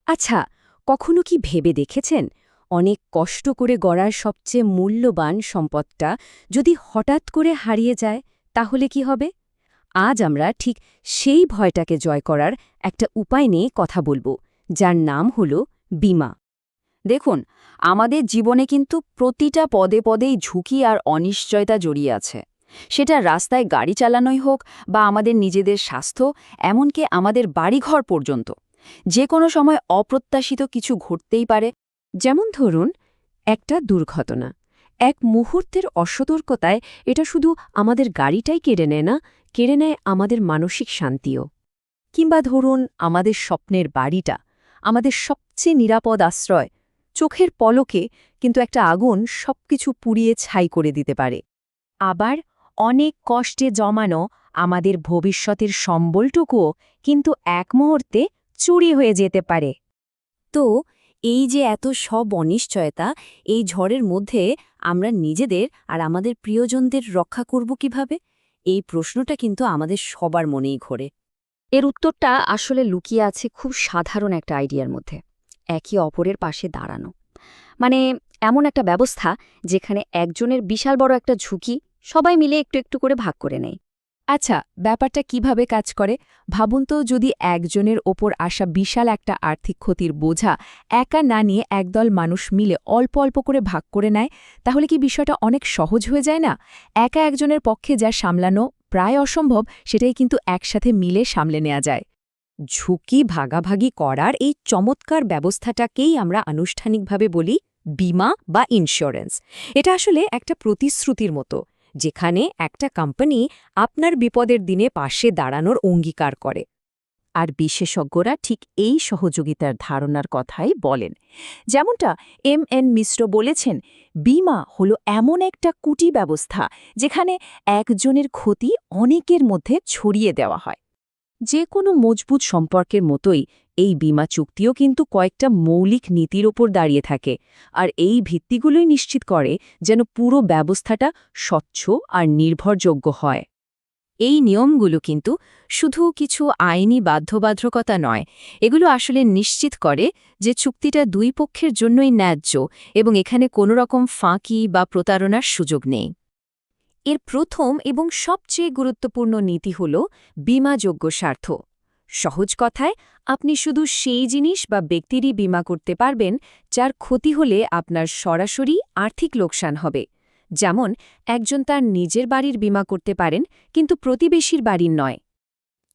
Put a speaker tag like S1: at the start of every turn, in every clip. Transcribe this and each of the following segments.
S1: আচ্ছা, কখনো কি ভেবে দেখেছেন অনেক কষ্ট করে গড়ার সবচেয়ে মূল্যবান সম্পদটা যদি হঠাৎ করে হারিয়ে যায় তাহলে কি হবে? আজ আমরা ঠিক সেই ভয়টাকে জয় করার একটা উপায় নিয়ে কথা বলবো, যার নাম হল বীমা।
S2: দেখুন, আমাদের জীবনে কিন্তু প্রতিটা পদে পদেই ঝুঁকি আর অনিশ্চয়তা জড়িয়ে আছে। সেটা রাস্তায় গাড়ি চালানোই হোক বা আমাদের নিজেদের স্বাস্থ্য, এমনকি আমাদের বাড়িঘর পর্যন্ত। যে কোনো সময় অপ্রত্যাশিত কিছু ঘটতেই পারে।
S1: যেমন ধরুন, একটা দুর্ঘটনা, এক মুহূর্তের অসতর্কতায় এটা শুধু আমাদের গাড়িটাই কেড়ে নেয় না, কেড়ে নেয় আমাদের মানসিক শান্তিও। কিংবা ধরুন আমাদের স্বপ্নের বাড়িটা, আমাদের সবচেয়ে নিরাপদ আশ্রয়, চোখের পলকে কিন্তু একটা আগুন সবকিছু পুড়িয়ে ছাই করে দিতে পারে। আবার অনেক কষ্টে জমানো আমাদের ভবিষ্যতের সম্বলটুকুও কিন্তু এক মুহূর্তে চুরি হয়ে যেতে পারে। তো এই যে এত সব অনিশ্চয়তা, এই ঝড়ের মধ্যে আমরা নিজেদের আর আমাদের প্রিয়জনদের রক্ষা করব কিভাবে? এই প্রশ্নটা কিন্তু আমাদের সবার মনেই ঘোরে। এর উত্তরটা আসলে লুকিয়ে আছে খুব সাধারণ একটা আইডিয়ার মধ্যে, একে অপরের পাশে দাঁড়ানো। মানে এমন একটা ব্যবস্থা যেখানে একজনের বিশাল বড় একটা ঝুঁকি সবাই মিলে একটু একটু করে ভাগ করে নেয়। আচ্ছা, ব্যাপারটা কিভাবে কাজ করে ভাবুন তো। যদি একজনের ওপর আসা বিশাল একটা আর্থিক ক্ষতির বোঝা একা না নিয়ে একদল মানুষ মিলে অল্প অল্প করে ভাগ করে নেয়, তাহলে কি বিষয়টা অনেক সহজ হয়ে যায় না? একা একজনের পক্ষে যা সামলানো প্রায় অসম্ভব, সেটাই কিন্তু একসাথে মিলে সামলে নেওয়া যায়। ঝুঁকি ভাগাভাগি করার এই চমৎকার ব্যবস্থাটাকেই আমরা আনুষ্ঠানিকভাবে বলি বীমা বা ইন্স্যুরেন্স। এটা আসলে একটা প্রতিশ্রুতির মতো, যেখানে একটা কোম্পানি আপনার বিপদের দিনে পাশে দাঁড়ানোর অঙ্গীকার করে। আর বিশেষজ্ঞরা ঠিক এই সহযোগিতার ধারণার কথাই বলেন। যেমনটা এম মিশ্র বলেছেন, বীমা হলো এমন একটা কুটি ব্যবস্থা যেখানে একজনের ক্ষতি অনেকের মধ্যে ছড়িয়ে দেওয়া হয়। যে কোনো মজবুত সম্পর্কের মতোই এই বীমা চুক্তিও কিন্তু কয়েকটা মৌলিক নীতির ওপর দাঁড়িয়ে থাকে, আর এই ভিত্তিগুলোই নিশ্চিত করে যেন পুরো ব্যবস্থাটা স্বচ্ছ আর নির্ভরযোগ্য হয়। এই নিয়মগুলো কিন্তু শুধু কিছু আইনি বাধ্যবাধকতা নয়, এগুলো আসলে নিশ্চিত করে যে চুক্তিটা দুই পক্ষের জন্যই ন্যায্য এবং এখানে কোনো রকম ফাঁকি বা প্রতারণার সুযোগ নেই। এর প্রথম এবং সবচেয়ে গুরুত্বপূর্ণ নীতি হল বীমাযোগ্য স্বার্থ। সহজ কথায়, আপনি শুধু সেই জিনিস বা ব্যক্তিরই বীমা করতে পারবেন যার ক্ষতি হলে আপনার সরাসরি আর্থিক লোকসান হবে। যেমন একজন তার নিজের বাড়ির বীমা করতে পারেন, কিন্তু প্রতিবেশীর বাড়ির নয়।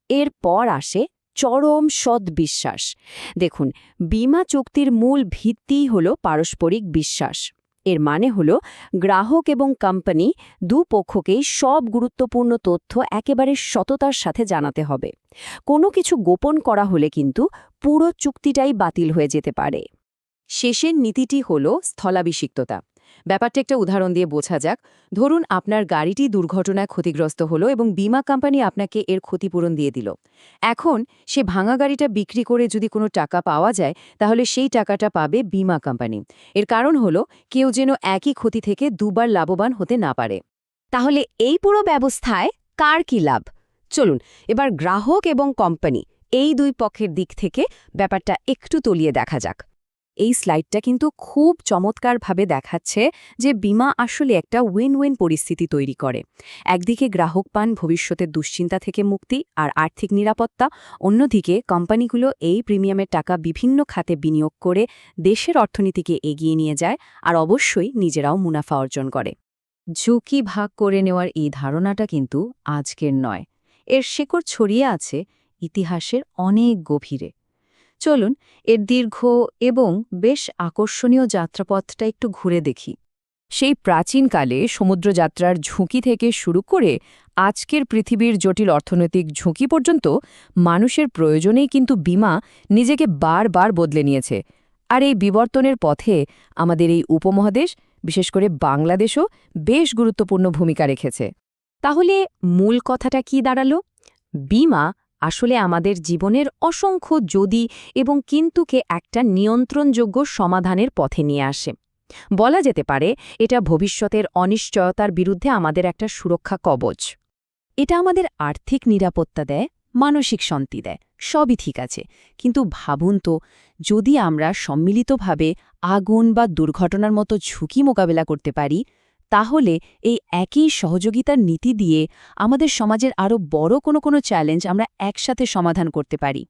S1: এরপর আসে চরম সদ্বিশ্বাস। দেখুন, বীমা চুক্তির মূল ভিত্তিই হল পারস্পরিক বিশ্বাস। এর মানে হল গ্রাহক এবং কোম্পানি দুপক্ষকেই সব গুরুত্বপূর্ণ তথ্য একেবারে সততার সাথে জানাতে হবে। কোনো কিছু গোপন করা হলে কিন্তু পুরো চুক্তিটাই বাতিল হয়ে যেতে পারে। শেষের নীতিটি হল স্থলাভিষিক্ততা। ব্যাপারটা একটা উদাহরণ দিয়ে বোঝা যাক। ধরুন আপনার গাড়িটি দুর্ঘটনায় ক্ষতিগ্রস্ত হলো এবং বীমা কোম্পানি আপনাকে এর ক্ষতিপূরণ দিয়ে দিল। এখন সে ভাঙা গাড়িটা বিক্রি করে যদি কোনো টাকা পাওয়া যায়, তাহলে সেই টাকাটা পাবে বীমা কোম্পানি। এর কারণ হলো কেউ যেন একই ক্ষতি থেকে দুবার লাভবান হতে না পারে। তাহলে এই পুরো ব্যবস্থায় কার কি লাভ? চলুন এবার গ্রাহক এবং কোম্পানি, এই দুই পক্ষের দিক থেকে ব্যাপারটা একটু তলিয়ে দেখা যাক। এই স্লাইডটা কিন্তু খুব চমৎকারভাবে দেখাচ্ছে যে বীমা আসলে একটা উইন উইন পরিস্থিতি তৈরি করে। একদিকে গ্রাহক পান ভবিষ্যতের দুশ্চিন্তা থেকে মুক্তি আর আর্থিক নিরাপত্তা, অন্যদিকে কোম্পানিগুলো এই প্রিমিয়ামের টাকা বিভিন্ন খাতে বিনিয়োগ করে দেশের অর্থনীতিকে এগিয়ে নিয়ে যায় আর অবশ্যই নিজেরাও মুনাফা অর্জন করে। ঝুঁকি ভাগ করে নেওয়ার এই ধারণাটা কিন্তু আজকের নয়, এর শেকড় ছড়িয়ে আছে ইতিহাসের অনেক গভীরে। চলুন এর দীর্ঘ এবং বেশ আকর্ষণীয় যাত্রাপথটা একটু ঘুরে দেখি। সেই প্রাচীনকালে সমুদ্রযাত্রার ঝুঁকি থেকে শুরু করে আজকের পৃথিবীর জটিল অর্থনৈতিক ঝুঁকি পর্যন্ত মানুষের প্রয়োজনেই কিন্তু বীমা নিজেকে বারবার বদলে নিয়েছে। আর এই বিবর্তনের পথে আমাদের এই উপমহাদেশ, বিশেষ করে বাংলাদেশও বেশ গুরুত্বপূর্ণ ভূমিকা রেখেছে। তাহলে মূল কথাটা কি দাঁড়ালো? বীমা আসলে আমাদের জীবনের অসংখ্য যদি এবং কিন্তুকে একটা নিয়ন্ত্রণযোগ্য সমাধানের পথে নিয়ে আসে। বলা যেতে পারে এটা ভবিষ্যতের অনিশ্চয়তার বিরুদ্ধে আমাদের একটা সুরক্ষা কবচ। এটা আমাদের আর্থিক নিরাপত্তা দেয়,
S3: মানসিক শান্তি দেয়, সবই ঠিক আছে। কিন্তু ভাবুন তো, যদি আমরা সম্মিলিতভাবে আগুন বা দুর্ঘটনার মতো ঝুঁকি মোকাবেলা করতে পারি, তাহলে এই একই সহযোগিতার নীতি দিয়ে আমাদের সমাজের আরও বড় কোনো চ্যালেঞ্জ আমরা একসাথে সমাধান করতে পারি।